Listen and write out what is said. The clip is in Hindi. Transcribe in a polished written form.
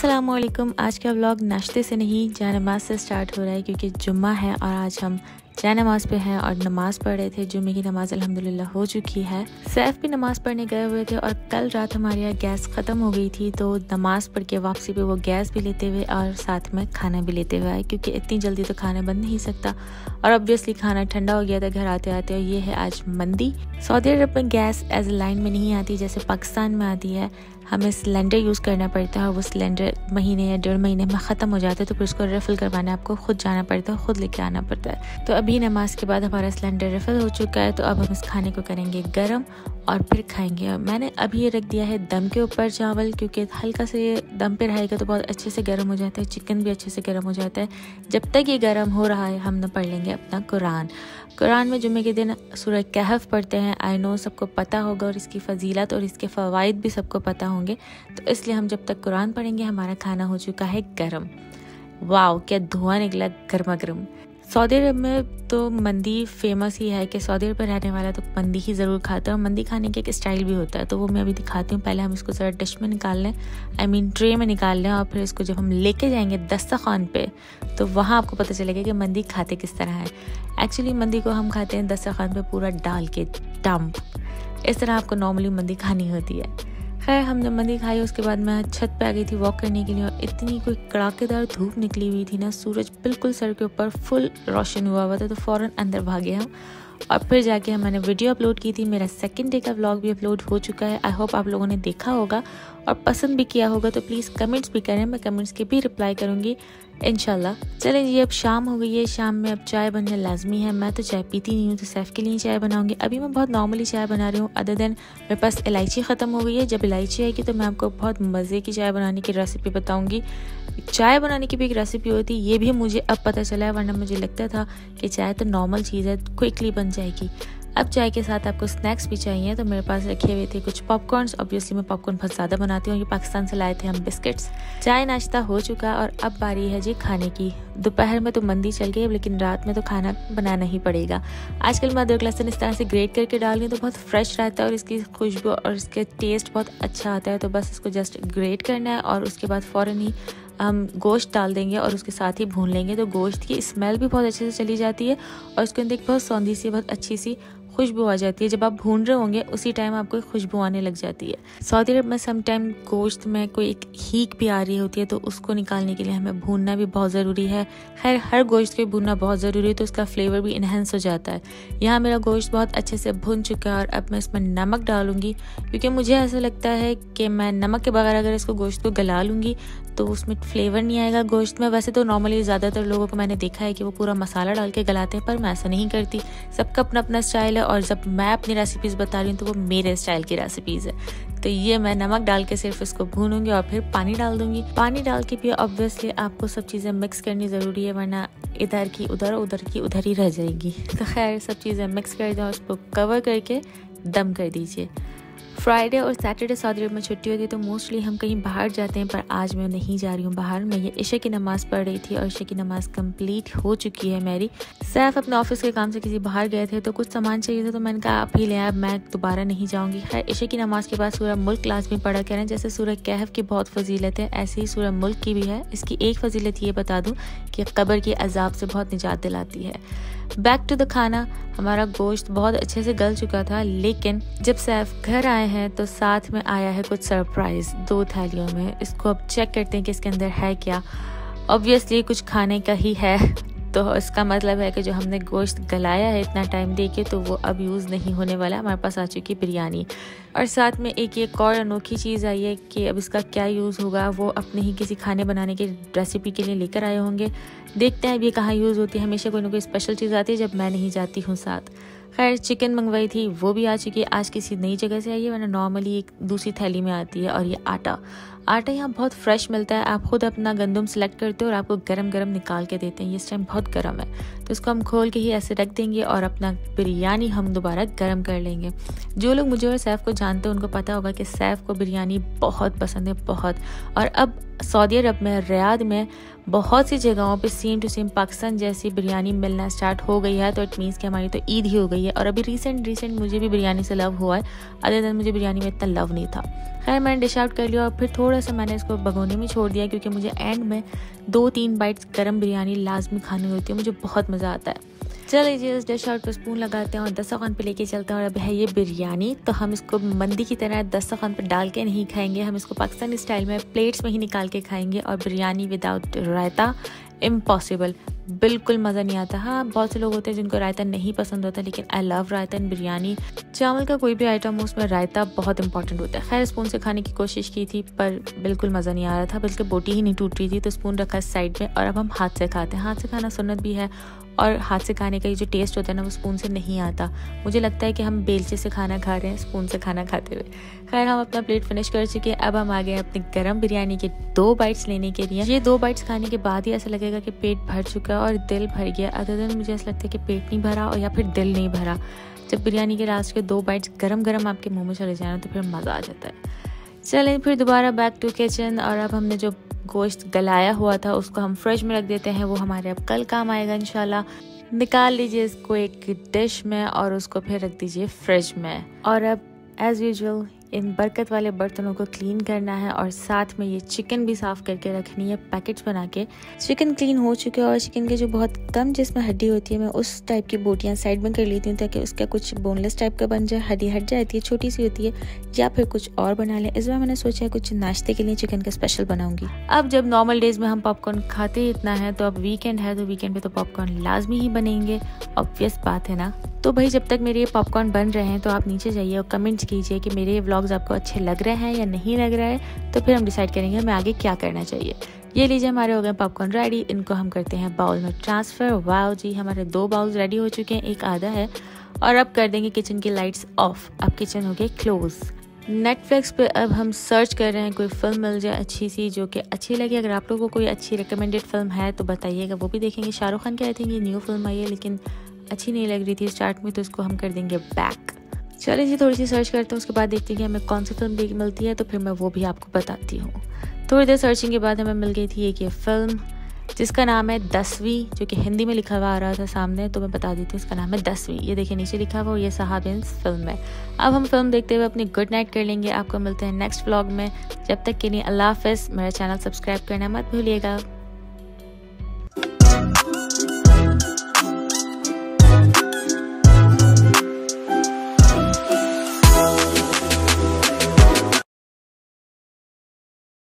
अस्सलामुअलैकुम। आज का व्लॉग नाश्ते से नहीं जा नमाज से स्टार्ट हो रहा है क्योंकि जुम्मा है और आज हम जा नमाज पे हैं और नमाज़ पढ़ रहे थे। जुम्मे की नमाज अल्हम्दुलिल्लाह हो चुकी है। सैफ भी नमाज़ पढ़ने गए हुए थे और कल रात हमारे यहाँ गैस ख़त्म हो गई थी, तो नमाज़ पढ़ के वापसी पे वो गैस भी लेते हुए और साथ में खाना भी लेते हुए आए क्योंकि इतनी जल्दी तो खाना बन नहीं सकता और ऑब्वियसली खाना ठंडा हो गया था घर आते आते। और ये है आज मंदी। सऊदी अरब में गैस एज लाइन में नहीं आती जैसे पाकिस्तान में आती है। हमें सिलेंडर यूज़ करना पड़ता है और वो सिलेंडर महीने या 1.5 महीने में ख़त्म हो जाता है, तो फिर उसको रिफ़िल करवाने आपको खुद जाना पड़ता है, खुद लेके आना पड़ता है। तो अभी नमाज के बाद हमारा सिलेंडर रिफ़िल हो चुका है, तो अब हम इस खाने को करेंगे गर्म और फिर खाएंगे। मैंने अभी ये रख दिया है दम के ऊपर चावल, क्योंकि हल्का से ये दम पे रहेगा तो बहुत अच्छे से गर्म हो जाता है, चिकन भी अच्छे से गर्म हो जाता है। जब तक ये गर्म हो रहा है हम पढ़ लेंगे अपना कुरान में जुम्मे के दिन सूरह कहफ पढ़ते हैं। आई नो सबको पता होगा और इसकी फजीलत और इसके फ़वाइद भी सबको पता होंगे, तो इसलिए हम जब तक कुरान पढ़ेंगे हमारा खाना हो चुका है गर्म। वाओ, क्या धुआं निकला गर्मा गर्म। सऊदी अरब में तो मंदी फेमस ही है कि सऊदी अरब में रहने वाला तो मंदी ही ज़रूर खाता है और मंदी खाने के एक स्टाइल भी होता है, तो वो मैं अभी दिखाती हूँ। पहले हम इसको ज़रा डिश में निकाल लें, ट्रे में निकाल लें, और फिर इसको जब हम लेके जाएंगे दस्तरखान पे तो वहाँ आपको पता चलेगा कि मंदी खाते किस तरह है। एक्चुअली मंदी को हम खाते हैं दस्तरखान पे पूरा डाल के डंप, इस तरह आपको नॉर्मली मंदी खानी होती है। खैर हमने मंदी खाई, उसके बाद मैं छत पे आ गई थी वॉक करने के लिए और इतनी कोई कड़ाकेदार धूप निकली हुई थी ना, सूरज बिल्कुल सर के ऊपर फुल रोशन हुआ हुआ था, तो फ़ौरन अंदर भागे हम और फिर जाके मैंने वीडियो अपलोड की थी। मेरा सेकंड डे का व्लॉग भी अपलोड हो चुका है। आई होप आप लोगों ने देखा होगा और पसंद भी किया होगा, तो प्लीज़ कमेंट्स भी करें, मैं कमेंट्स के भी रिप्लाई करूँगी इंशाल्लाह। चलें जी, अब शाम हो गई है, शाम में अब चाय बनना लाजमी है। मैं तो चाय पीती नहीं हूँ, तो सैफ के लिए चाय बनाऊँगी। अभी मैं बहुत नॉर्मली चाय बना रही हूँ, अदर देन मेरे पास इलायची ख़त्म हो गई है। जब इलायची आएगी तो मैं आपको बहुत मज़े की चाय बनाने की रेसिपी बताऊँगी। चाय बनाने की भी एक रेसिपी होती है, ये भी मुझे अब पता चला है, वरना मुझे लगता था कि चाय तो नॉर्मल चीज़ है, क्विकली बन जाएगी। अब चाय के साथ आपको स्नैक्स भी चाहिए, तो मेरे पास रखे हुए थे कुछ पॉपकॉर्न्स। ऑब्वियसली मैं पॉपकॉर्न बहुत ज़्यादा बनाती हूँ, ये पाकिस्तान से लाए थे हम बिस्किट्स। चाय नाश्ता हो चुका और अब बारी है जी खाने की। दोपहर में तो मंदी चल गई, लेकिन रात में तो खाना बनाना ही पड़ेगा। आजकल मैं अदरक लहसुन इस तरह से ग्रेट करके डाल रही हूँ, तो बहुत फ्रेश रहता है और इसकी खुशबू और इसके टेस्ट बहुत अच्छा आता है। तो बस इसको जस्ट ग्रेट करना है और उसके बाद फ़ौरन ही हम गोश्त डाल देंगे और उसके साथ ही भून लेंगे, तो गोश्त की स्मेल भी बहुत अच्छे से चली जाती है और उसके अंदर एक बहुत सौंधी सी बहुत अच्छी सी खुशबू आ जाती है। जब आप भून रहे होंगे उसी टाइम आपको खुशबू आने लग जाती है। सऊदी अरब में सम टाइम गोश्त में कोई एक हीक भी आ रही होती है, तो उसको निकालने के लिए हमें भूनना भी बहुत ज़रूरी है। खैर हर गोश्त को भूनना बहुत ज़रूरी है, तो उसका फ्लेवर भी इन्हेंस हो जाता है। यहाँ मेरा गोश्त बहुत अच्छे से भुन चुका है और अब मैं इसमें नमक डालूंगी, क्योंकि मुझे ऐसा लगता है कि मैं नमक के बगैर अगर इसको गोश्त को गला लूँगी तो उसमें फ्लेवर नहीं आएगा गोश्त में। वैसे तो नॉर्मली ज़्यादातर लोगों को मैंने देखा है कि वो पूरा मसाला डाल के गलाते हैं, पर मैं ऐसा नहीं करती। सबका अपना अपना स्टाइल है और जब मैं अपनी रेसिपीज़ बता रही हूँ तो वो मेरे स्टाइल की रेसिपीज़ है। तो ये मैं नमक डाल के सिर्फ इसको भूनूंगी और फिर पानी डाल दूंगी। पानी डाल के भी ऑब्वियसली आपको सब चीज़ें मिक्स करनी ज़रूरी है, वरना इधर की उधर उधर की उधर ही रह जाएगी। तो खैर सब चीज़ें मिक्स कर दें और उसको कवर करके दम कर दीजिए। फ्राइडे और सैटरडे सऊदी अरब में छुट्टी होती है, तो मोस्टली हम कहीं बाहर जाते हैं, पर आज मैं नहीं जा रही हूँ बाहर। मैं ये इशा की नमाज़ पढ़ रही थी और इशा की नमाज़ कंप्लीट हो चुकी है मेरी। सैफ अपने ऑफिस के काम से किसी बाहर गए थे, तो कुछ सामान चाहिए था, तो मैंने कहा आप ही ले आए, मैं दोबारा नहीं जाऊँगी। खैर इशा की नमाज़ के बाद सूरह मुल्क लाज़मी पढ़ा करें। जैसे सूरह कहफ की बहुत फजीलत है, ऐसे ही सूरह मुल्क की भी है। इसकी एक फजीलत ये बता दूँ कि कब्र के अजाब से बहुत निजात दिलाती है। बैक टू द खाना। हमारा गोश्त बहुत अच्छे से गल चुका था, लेकिन जब सैफ घर आए हैं तो साथ में आया है कुछ सरप्राइज 2 थालियों में। इसको अब चेक करते हैं कि इसके अंदर है क्या। ऑब्वियसली कुछ खाने का ही है, तो इसका मतलब है कि जो हमने गोश्त गलाया है इतना टाइम दे के, तो वो अब यूज़ नहीं होने वाला। हमारे पास आ चुकी बिरयानी और साथ में एक और अनोखी चीज़ आई है कि अब इसका क्या यूज़ होगा, वो अपने ही किसी खाने बनाने की रेसिपी के लिए लेकर आए होंगे। देखते हैं अब ये कहाँ यूज़ होती है। हमेशा कोई ना कोई स्पेशल चीज़ आती है जब मैं नहीं जाती हूँ साथ। खैर चिकन मंगवाई थी, वो भी आ चुकी है। आज किसी नई जगह से आई है, वरना नॉर्मली एक दूसरी थैली में आती है। और ये आटा यहाँ बहुत फ्रेश मिलता है। आप खुद अपना गंदम सेलेक्ट करते हो और आपको गरम गरम निकाल के देते हैं। ये इस टाइम बहुत गर्म है, तो इसको हम खोल के ही ऐसे रख देंगे और अपना बिरयानी हम दोबारा गर्म कर लेंगे। जो लोग मुझे और सैफ को जानते हैं उनको पता होगा कि सैफ को बिरयानी बहुत पसंद है, बहुत। और अब सऊदी अरब में, रियाद में बहुत सी जगहों पे सेम टू सेम पाकिस्तान जैसी बिरयानी मिलना स्टार्ट हो गई है। तो इट मीन्स कि हमारी तो ईद ही हो गई है। और अभी रिसेंट मुझे भी बिरयानी से लव हुआ है। अदर दिन मुझे बिरयानी में इतना लव नहीं था। खैर मैंने डिश आउट कर लिया और फिर थोड़ा सा मैंने इसको भगोने में छोड़ दिया, क्योंकि मुझे एंड में 2-3 बाइट्स गर्म बिरयानी लाजमी खानी होती है, मुझे बहुत मज़ा आता है। चलिए जी, इस डिश आउट पर स्पून लगाते हैं और दस्तरखान पे लेके चलते हैं। और अब है ये बिरयानी, तो हम इसको मंदी की तरह दस्तरखान पे डाल के नहीं खाएंगे, हम इसको पाकिस्तानी स्टाइल में प्लेट्स में ही निकाल के खाएंगे। और बिरयानी विदाउट रायता इम्पॉसिबल, बिल्कुल मज़ा नहीं आता। हाँ, बहुत से लोग होते हैं जिनको रायता नहीं पसंद होता, लेकिन आई लव रायता इन बिरयानी। चावल का कोई भी आइटम हो उसमें रायता बहुत इंपॉर्टेंट होता है। खैर स्पून से खाने की कोशिश की थी पर बिल्कुल मज़ा नहीं आ रहा था, बल्कि बोटी ही नहीं टूट रही थी। तो स्पून रखा साइड में और अब हम हाथ से खाते हैं। हाथ से खाना सुन्नत भी है और हाथ से खाने का ये जो टेस्ट होता है ना, वो स्पून से नहीं आता। मुझे लगता है कि हम बेलचे से खाना खा रहे हैं स्पून से खाना खाते हुए। खैर हम अपना प्लेट फिनिश कर चुके हैं। अब हम आ गए अपने गरम बिरयानी के 2 बाइट्स लेने के लिए। ये 2 बाइट्स खाने के बाद ही ऐसा लगेगा कि पेट भर चुका है और दिल भर गया। अदर दिन मुझे ऐसा लगता है कि पेट नहीं भरा और या फिर दिल नहीं भरा। जब बिरयानी के लास्ट के 2 बाइट्स गरम आपके मुँह में चले जाए तो फिर मज़ा आ जाता है। चलें फिर दोबारा बैक टू किचन। और अब हमने जो गोश्त गलाया हुआ था उसको हम फ्रिज में रख देते हैं, वो हमारे अब कल काम आएगा इंशाल्लाह। निकाल लीजिए इसको एक डिश में और उसको फिर रख दीजिए फ्रिज में। और अब एज़ यूजुअल इन बरकत वाले बर्तनों को क्लीन करना है और साथ में ये चिकन भी साफ़ करके रखनी है पैकेट्स बना के। चिकन क्लीन हो चुके हैं और चिकन के जो बहुत कम जिसमें हड्डी होती है, मैं उस टाइप की बोटियाँ साइड में कर लेती हूँ ताकि उसका कुछ बोनलेस टाइप का बन जाए। हड्डी हट जाती है, छोटी सी होती है, या फिर कुछ और बना लें। इस बार मैंने सोचा कुछ नाश्ते के लिए चिकन का स्पेशल बनाऊंगी। अब जब नॉर्मल डेज में हम पॉपकॉर्न खाते ही इतना है, तो अब वीकेंड है तो वीकेंड पे तो पॉपकॉर्न लाजमी ही बनेंगे, ऑब्वियस बात है ना। तो भाई जब तक मेरे ये पॉपकॉर्न बन रहे हैं तो आप नीचे जाइए और कमेंट्स कीजिए कि मेरे ये व्लॉग्स आपको अच्छे लग रहे हैं या नहीं लग रहा है, तो फिर हम डिसाइड करेंगे हमें आगे क्या करना चाहिए। ये लीजिए हमारे हो गए पॉपकॉर्न रेडी। इनको हम करते हैं बाउल में ट्रांसफ़र। वाओ जी, हमारे 2 बाउल्स रेडी हो चुके हैं, एक आधा है। और अब कर देंगे किचन की लाइट्स ऑफ। अब किचन हो गई क्लोज। नेटफ्लिक्स पे अब हम सर्च कर रहे हैं कोई फिल्म मिल जाए अच्छी सी जो कि अच्छी लगे। अगर आप लोगों को कोई अच्छी रिकमेंडेड फिल्म है तो बताइएगा, वो भी देखेंगे। शाहरुख खान की आई थिंक ये न्यू फिल्म आई है, लेकिन अच्छी नहीं लग रही थी स्टार्ट में, तो इसको हम कर देंगे बैक। चलिए जी, थोड़ी सी सर्च करते हैं, उसके बाद देखते हैं कि हमें कौन सी फिल्म मिलती है, तो फिर मैं वो भी आपको बताती हूँ। थोड़ी देर सर्चिंग के बाद हमें मिल गई थी एक ये फिल्म जिसका नाम है 10वीं, जो कि हिंदी में लिखा हुआ आ रहा था सामने, तो मैं बता देती हूँ इसका नाम है 10वीं। ये देखिए नीचे लिखा हुआ, ये साहबिन्स फिल्म है। अब हम फिल्म देखते हुए अपनी गुड नाइट कर लेंगे। आपको मिलते हैं नेक्स्ट व्लॉग में। जब तक के लिए अल्लाह हाफ़िज़। मेरा चैनल सब्सक्राइब करना मत भूलिएगा।